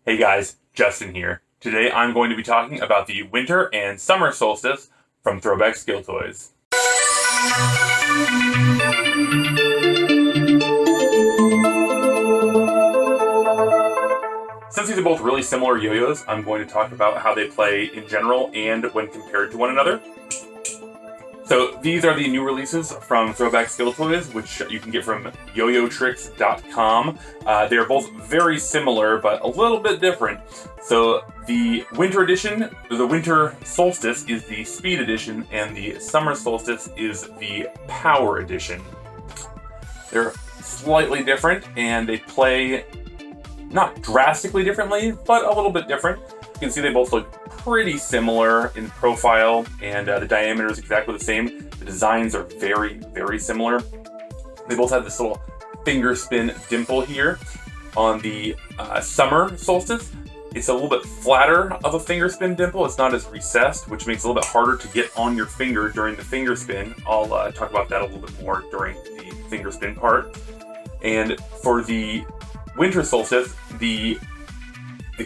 Hey guys, Justin here. Today I'm going to be talking about the winter and summer solstice from Throwback Skilltoys. Since these are both really similar yo-yos, I'm going to talk about how they play in general and when compared to one another. So these are the new releases from Throwback Skilltoys, which you can get from yoyotricks.com. They're both very similar, but a little bit different. So the winter edition, the winter solstice, is the speed edition, and the summer solstice is the power edition. They're slightly different, and they play not drastically differently, but a little bit different. You can see they both look pretty similar in profile, and the diameter is exactly the same. The designs are very, very similar. They both have this little finger spin dimple here. On the summer solstice, it's a little bit flatter of a finger spin dimple. It's not as recessed, which makes it a little bit harder to get on your finger during the finger spin. I'll talk about that a little bit more during the finger spin part. And for the winter solstice, the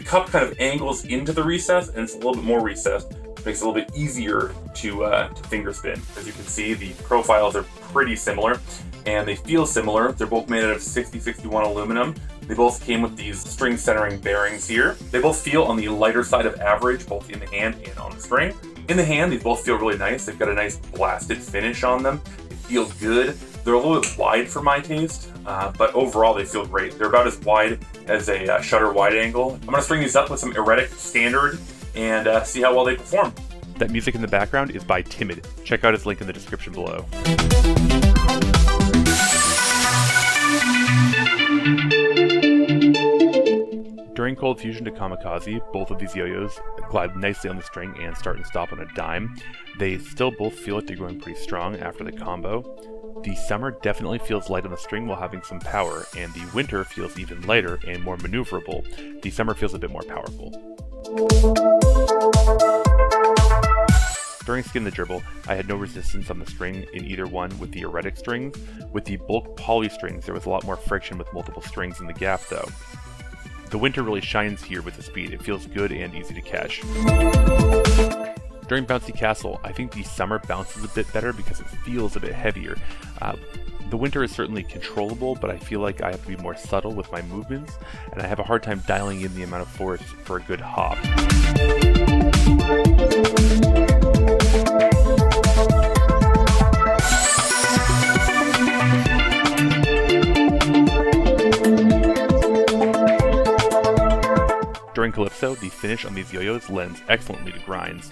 cup kind of angles into the recess, and it's a little bit more recessed, which makes it a little bit easier to finger spin. As you can see, the profiles are pretty similar, and they feel similar. They're both made out of 6061 aluminum. They both came with these string centering bearings here. They both feel on the lighter side of average, both in the hand and on the string. In the hand, these both feel really nice. They've got a nice blasted finish on them. They feel good. They're a little bit wide for my taste, but overall they feel great. They're about as wide as a shutter wide angle. I'm gonna string these up with some Airetic Standard and see how well they perform. That music in the background is by Timid. Check out his link in the description below. During Cold Fusion to Kamikaze, both of these yo-yos glide nicely on the string and start and stop on a dime. They still both feel like they're going pretty strong after the combo. The summer definitely feels light on the string while having some power, and the winter feels even lighter and more maneuverable. The summer feels a bit more powerful. During Skin the Dribble, I had no resistance on the string in either one with the Airetic strings. With the bulk poly strings, there was a lot more friction with multiple strings in the gap though. The winter really shines here with the speed. It feels good and easy to catch. During Bouncy Castle, I think the summer bounces a bit better because it feels a bit heavier. The winter is certainly controllable, but I feel like I have to be more subtle with my movements, and I have a hard time dialing in the amount of force for a good hop. During Calypso, the finish on these yo-yos lends excellently to grinds.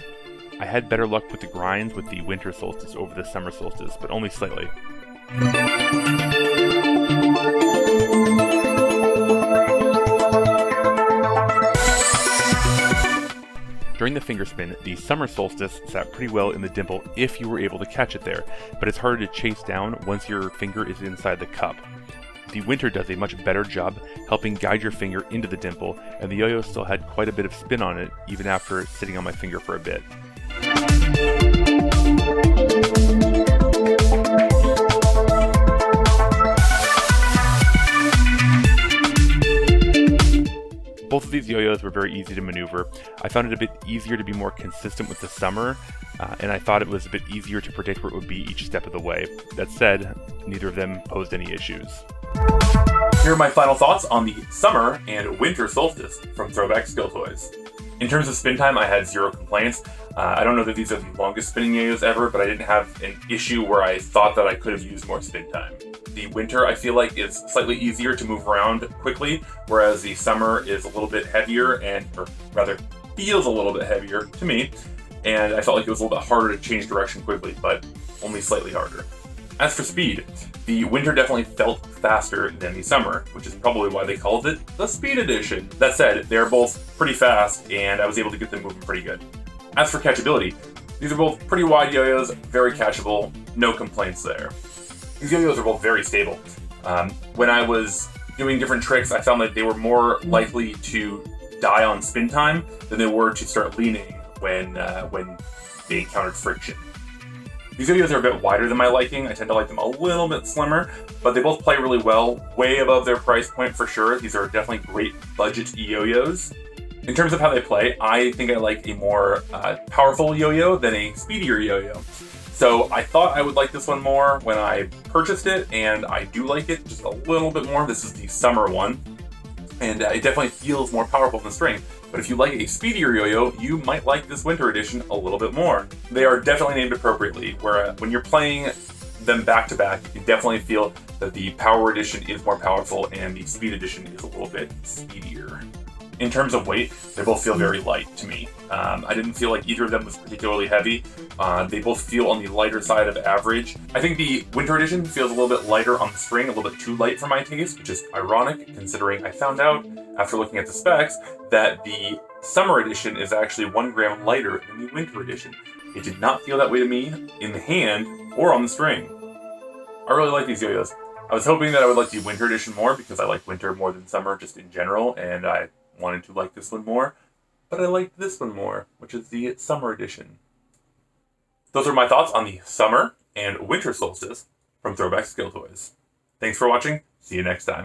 I had better luck with the grinds with the winter solstice over the summer solstice, but only slightly. During the finger spin, the summer solstice sat pretty well in the dimple if you were able to catch it there, but it's harder to chase down once your finger is inside the cup. The winter does a much better job helping guide your finger into the dimple, and the yo-yo still had quite a bit of spin on it even after sitting on my finger for a bit. Both of these yo-yos were very easy to maneuver. I found it a bit easier to be more consistent with the summer, and I thought it was a bit easier to predict where it would be each step of the way. That said, neither of them posed any issues. Here are my final thoughts on the summer and winter solstice from Throwback Skilltoys. In terms of spin time, I had zero complaints. I don't know that these are the longest spinning yo-yos ever, but I didn't have an issue where I thought that I could have used more spin time. The winter, I feel like, is slightly easier to move around quickly, whereas the summer is a little bit heavier, or rather, feels a little bit heavier to me, and I felt like it was a little bit harder to change direction quickly, but only slightly harder. As for speed, the winter definitely felt faster than the summer, which is probably why they called it the Speed Edition. That said, they're both pretty fast, and I was able to get them moving pretty good. As for catchability, these are both pretty wide yo-yos, very catchable, no complaints there. These yo-yos are both very stable. When I was doing different tricks, I found that they were more likely to die on spin time than they were to start leaning when they encountered friction. These yo-yos are a bit wider than my liking. I tend to like them a little bit slimmer, but they both play really well, way above their price point for sure. These are definitely great budget yo-yos. In terms of how they play, I think I like a more powerful yo-yo than a speedier yo-yo. So I thought I would like this one more when I purchased it, and I do like it just a little bit more. This is the summer one, and it definitely feels more powerful than the string. But if you like a speedier yo-yo, you might like this winter edition a little bit more. They are definitely named appropriately, where when you're playing them back to back, you can definitely feel that the power edition is more powerful and the speed edition is a little bit speedier. In terms of weight, they both feel very light to me. I didn't feel like either of them was particularly heavy. They both feel on the lighter side of average. I think the winter edition feels a little bit lighter on the string, a little bit too light for my taste, which is ironic considering I found out after looking at the specs that the summer edition is actually 1 gram lighter than the winter edition. It did not feel that way to me in the hand or on the string. I really like these yo-yos. I was hoping that I would like the winter edition more because I like winter more than summer just in general, and I wanted to like this one more, but I liked this one more, which is the summer edition. Those are my thoughts on the summer and winter solstice from Throwback Skilltoys. Thanks for watching. See you next time.